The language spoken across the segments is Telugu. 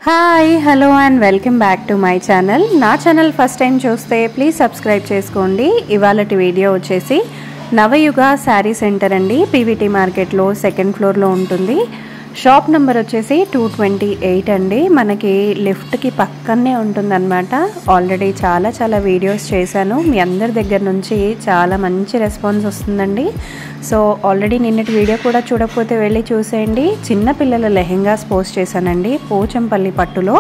Hi hello and welcome back to my channel. నా ఛానల్ ఫస్ట్ టైం చూస్తే ప్లీజ్ సబ్స్క్రైబ్ చేసుకోండి. ఇవాళటి వీడియో వచ్చేసి నవయుగ శారీ సెంటర్ అండి, పీవీటీ మార్కెట్లో సెకండ్ ఫ్లోర్లో ఉంటుంది. షాప్ నెంబర్ వచ్చేసి 228 అండి. మనకి లిఫ్ట్కి పక్కనే ఉంటుందన్నమాట. ఆల్రెడీ చాలా వీడియోస్ చేశాను, మీ అందరి దగ్గర నుంచి చాలా మంచి రెస్పాన్స్ వస్తుందండి. సో ఆల్రెడీ నిన్నటి వీడియో కూడా చూడకపోతే వెళ్ళి చూసేయండి. చిన్నపిల్లల లెహెంగాస్ పోస్ట్ చేశానండి, పోచంపల్లి పట్టులో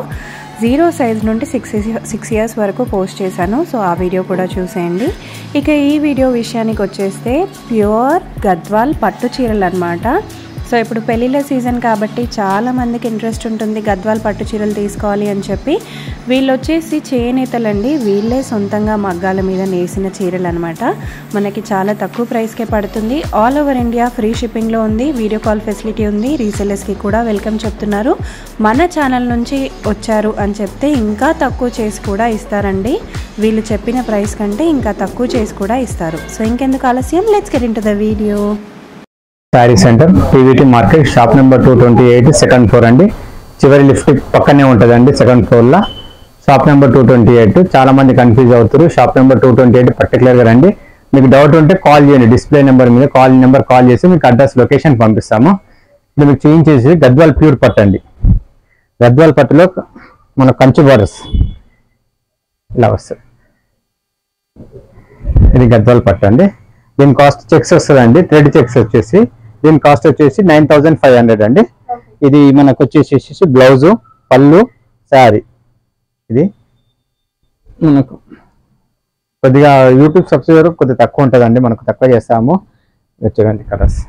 0 సైజ్ నుండి 6 ఇయర్స్ వరకు పోస్ట్ చేశాను. సో ఆ వీడియో కూడా చూసేయండి. ఇక ఈ వీడియో విషయానికి వచ్చేస్తే ప్యూర్ గద్వాల్ పట్టు చీరలు అన్నమాట. సో ఇప్పుడు పెళ్ళిళ్ళ సీజన్ కాబట్టి చాలామందికి ఇంట్రెస్ట్ ఉంటుంది గద్వాల్ పట్టు చీరలు తీసుకోవాలి అని చెప్పి. వీళ్ళు వచ్చేసి చేనేతలండి, వీళ్ళే సొంతంగా మగ్గాల మీద నేసిన చీరలు అనమాట. మనకి చాలా తక్కువ ప్రైస్కే పడుతుంది. ఆల్ ఓవర్ ఇండియా ఫ్రీ షిప్పింగ్లో ఉంది. వీడియో కాల్ ఫెసిలిటీ ఉంది. రీసెలర్స్కి కూడా వెల్కమ్ చెప్తున్నారు. మన ఛానల్ నుంచి వచ్చారు అని చెప్తే ఇంకా తక్కువ చేసి కూడా ఇస్తారండి. వీళ్ళు చెప్పిన ప్రైస్ కంటే ఇంకా తక్కువ చేసి కూడా ఇస్తారు. సో ఇంకెందుకు ఆలస్యం, let's get into the video. Sari centre PVT market, shop number 228 second floor అండి. చివరి లిఫ్ట్ పక్కనే ఉంటుందండి సెకండ్ ఫ్లోర్లో. Shop number 228. చాలా మంది కన్ఫ్యూజ్ అవుతారు. షాప్ నెంబర్ 228 పర్టికులర్గా రండి. మీకు డౌట్ ఉంటే కాల్ చేయండి, డిస్ప్లే నెంబర్ మీద కాల్ చేసి మీకు అడ్రస్ లొకేషన్ పంపిస్తాము. ఇప్పుడు మీకు చేయించేసి గద్వాల్ ప్యూర్ పట్టు అండి. గద్వాల్ పట్టులో మన కంచి బోర్డర్స్ ఇలా వస్తుంది. ఇది గద్వాల్ పట్టు అండి. దీని కాస్ట్ చెక్స్ వస్తుందండి, థ్రెడ్ చెక్స్ వచ్చేసి దీని కాస్ట్ వచ్చేసి 9500 అండి. ఇది మనకు వచ్చేసి బ్లౌజు, పళ్ళు, శారీ. ఇది మనకు కొద్దిగా యూట్యూబ్ సబ్స్క్రైబర్ కొద్దిగా తక్కువ ఉంటుందండి, మనకు తక్కువ చేస్తాము. చూడండి కలర్స్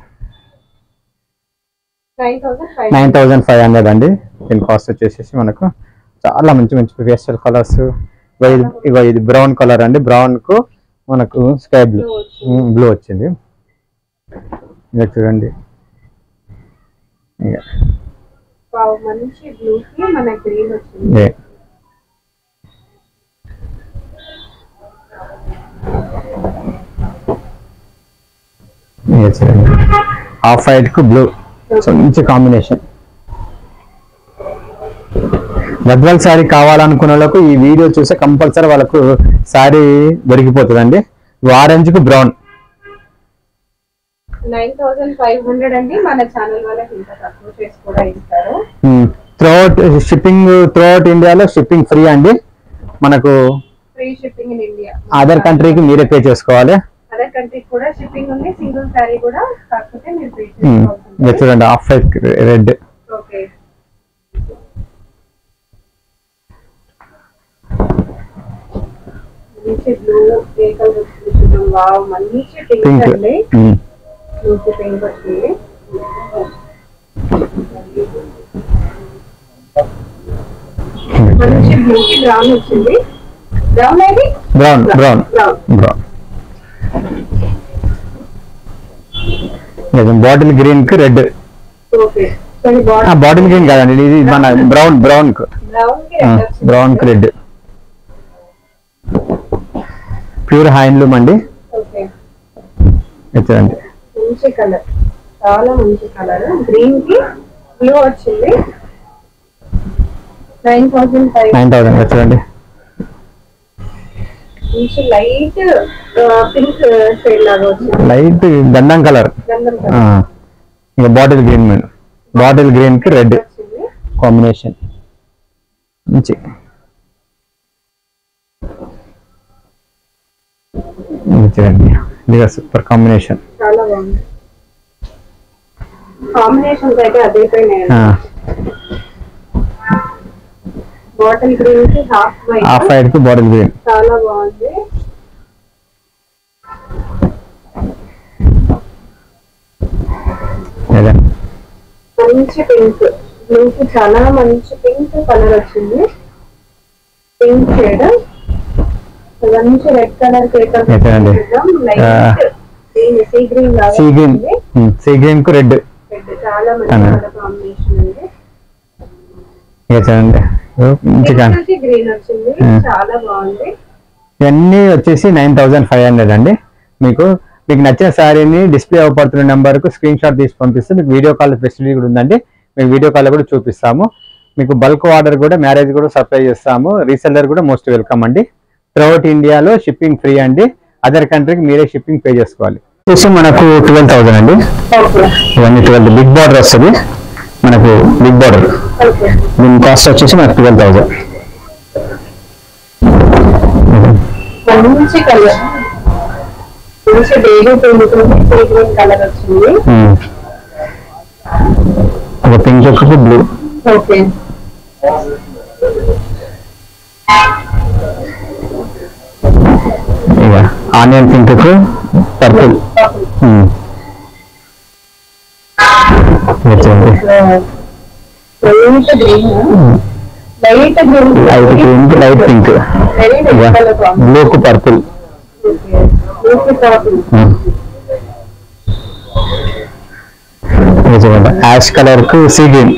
9500 అండి. దీని కాస్ట్ వచ్చేసి మనకు చాలా మంచి పేస్టల్ కలర్స్. ఇగో ఇది బ్రౌన్ కలర్ అండి, బ్రౌన్ కు మనకు స్కై బ్లూ వచ్చింది. ఇక చూడండి, ఆఫ్ వైట్ కు బ్లూ, మంచి కాంబినేషన్. గద్వాల్ శారీ కావాలనుకున్న వాళ్ళకు ఈ వీడియో చూస్తే కంపల్సరీ వాళ్ళకు శారీ దొరికిపోతుందండి. ఆరెంజ్ కు బ్రౌన్ 9500 అండి. మన ఛానల్ వాళ్ళకి ఇంకా తక్కువ చేసి కూడా ఇస్తారు. త్రూఅవుట్ ఇండియాలో షిప్పింగ్ ఫ్రీ అండి. మనకు free shipping in India. Other కంట్రీకి మీరే పే చేసుకోవాలి. అదర్ కంట్రీకి కూడా షిప్పింగ్ ఉంది. సింగిల్ సారీ కూడా కాకపోతే మీరు పే చేసుకోవాలి. చూడండి ఆఫ్ వైట్ రెడ్. ఓకే, మంచి బ్లూ, ఏకల్ చూద్దాం. వావ్, మంచి పింక్ అండి. మంచి పింక్ వచ్చింది. మంచి బ్లూ కి బ్రౌన్ వచ్చింది. బ్రౌన్ ఏది? బ్రౌన్. బాటిల్ గ్రీన్ కు రెడ్. ఓకే, బాటిల్ గ్రీన్ కాదండి, ఇది మన బ్రౌన్ కు రెడ్. ప్యూర్ హ్యాండ్లూమ్ అండి. చూడండి మంచి కలర్, చాలా మంచి కలర్. గ్రీన్ కి బ్లూ వచ్చింది. 9500. చూడండి మంచి లైట్ పింక్ షేడ్ లాగా వచ్చింది. లైట్ గంధం కలర్. ఇంకా బాటిల్ గ్రీన్ కి రెడ్ కాంబినేషన్ మంచి. చూడండి ఇది సూపర్ కాంబినేషన్, చాలా బాగుంది. కాంబినేషన్స్ అయితే అదైపోయినాయి. బాటిల్ గ్రీన్ కి హాఫ్ వైట్ కి బాటిల్ గ్రీన్ చాలా బాగుంది. మంచి పింక్, బ్లూ కి చాలా మంచి పింక్ కలర్ వచ్చింది. పింక్ షేడ్, మంచి రెడ్ కలర్ సీ గ్రీన్ కు రెడ్. చాలా మంచి కాంబినేషన్ అండి. గ్రీన్ వచ్చింది, చాలా బాగుంది. ఇవన్నీ వచ్చేసి 9500 అండి. మీకు నచ్చిన శారీని డిస్ప్లే అవపడుతున్న నెంబర్కు స్క్రీన్ షాట్ తీసి పంపిస్తే మీకు వీడియో కాల్ ఫెసిలిటీ కూడా ఉందండి. మీకు వీడియో కాల్ కూడా చూపిస్తాము. మీకు బల్క్ ఆర్డర్ కూడా మ్యారేజ్ కూడా సప్లై చేస్తాము. రీసెల్లర్ కూడా మోస్ట్ వెల్కమ్ అండి. త్రూఅవుట్ ఇండియాలో షిప్పింగ్ ఫ్రీ అండి. అదర్ కంట్రీకి మీరే షిప్పింగ్ పే చేసుకోవాలి. వచ్చేసి మనకు 12,000 అండి. ఇవన్నీ 12 బిగ్ బార్డర్ వస్తుంది మనకు. బిగ్ బార్డర్ దీని కాస్ట్ వచ్చేసి మనకు 12,000. మంచి కలర్, మంచి బేబీ పింక్ కలర్ వచ్చింది. ఒక పింక్ ఒకటి బ్లూ. ఓకే, ఇక onion pink purple. Light green, light pink, light pink, blue కు పర్పుల్. యాష్ కలర్ కు సీ గ్రీన్.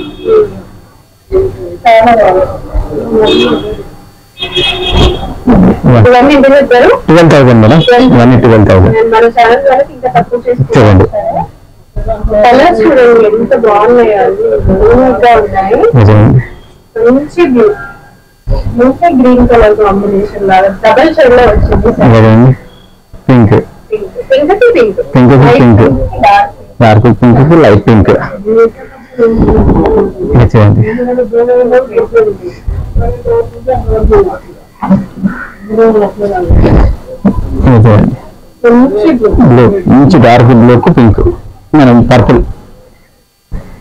ఇవన్నీ ఇంటి దగ్గర 12,000 మేడం. ఇవన్నీ 12,000. మన ఛానల్ వాళ్ళకి ఇంకా తక్కువ చూడండి. కలర్స్ చూడండి ఎంత బాగున్నాయో, గా ఉన్నాయి. మంచి బ్లూ, మంచి గ్రీన్ కలర్ కాంబినేషన్ లాగా డబల్ షేడ్ లో వచ్చింది. పింక్, పింక్ కి పింక్, పింక్ కి పింక్, డార్క్ పింక్ కి లైట్ పింక్. చూడండి బ్లూ, మంచి డార్క్ బ్లూ కు పింక్, మనం పర్పుల్.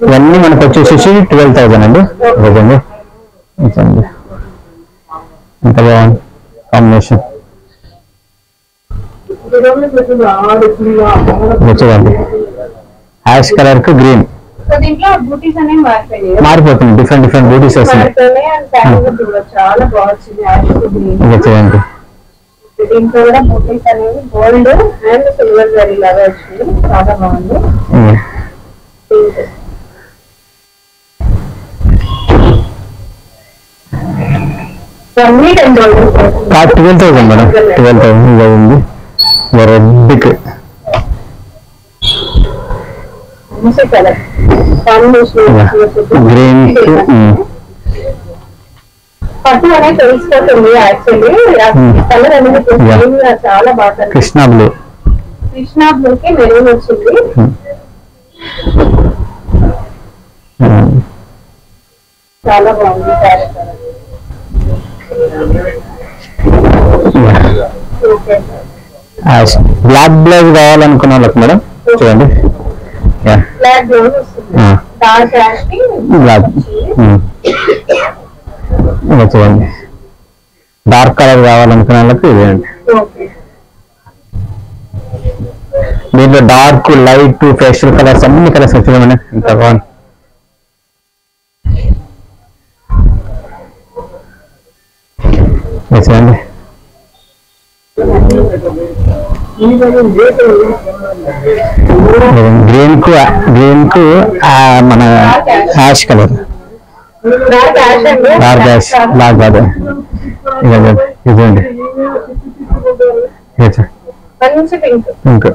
ఇవన్నీ మనకు వచ్చేసి 12,000 అండి. చూడండి ఎంత బాగుంది కాంబినేషన్. చూడండి యాష్ కలర్ కు గ్రీన్. దీంట్లో బూటీస్ అనేవి మారిపోతుంది, డిఫరెంట్ బూటీస్ వస్తున్నాయి. చాలా బాగుంది. చూడండి దీంట్లో కూడా బూటీస్ అనేవి గోల్డ్ అండ్ సిల్వర్ జరీ లాగా వచ్చింది. చాలా బాగుంది. అన్ని 10,000 12,000 మేడం. 12,000 ఇలా ఉంది. రెడ్ కలర్ గ్రీన్ పట్టు అనేది తెలిసిపోతుంది. యాక్చువల్లీ కలర్ అనేది చాలా బాగా కృష్ణ బ్లూ. కృష్ణ బ్లూకి మెరూన్ వచ్చింది. చాలా బాగుంది. బ్లాక్ బ్లౌజ్ కావాలనుకున్న వాళ్ళకి మేడం చూడండి. బ్లాక్ బ్లౌజ్ వస్తుంది. డార్క్ యాష్ కి బ్లాక్ చూడండి. డార్క్ కలర్ కావాలనుకున్న వాళ్ళకి ఇదేండి. దీంట్లో డార్క్, లైట్, పేస్టల్ కలర్స్ అన్ని కలర్స్ వచ్చాయి. ఎంత బాగుంది. చూడండి గ్రీన్ కు మన ash colour, dark ash, black కాదు. ఇదండి పింక్,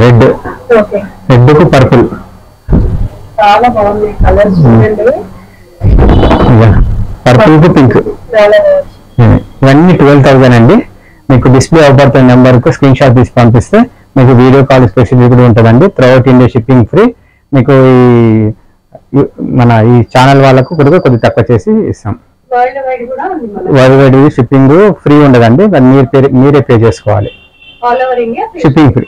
రెడ్ కు పర్పుల్. చాలా బాగుంది కలర్స్ చూడండి. పర్పుల్ కు పింక్. ఇవన్నీ 12,000 అండి. మీకు డిస్ప్లే అవబడుతున్న నెంబర్ కు స్క్రీన్ షాట్ తీసి పంపిస్తే మీకు వీడియో కాల్ స్పెషల్ కూడా ఉంటుందండి. Throughout India shipping free. మీకు మన ఈ ఛానల్ వాళ్ళకు కూడా కొద్దిగా తక్కువ చేసి ఇస్తాం. వరల్డ్ వైడ్ షిప్పింగ్ ఫ్రీ ఉండదండి. మీరే పే చేసుకోవాలి. All over India shipping free.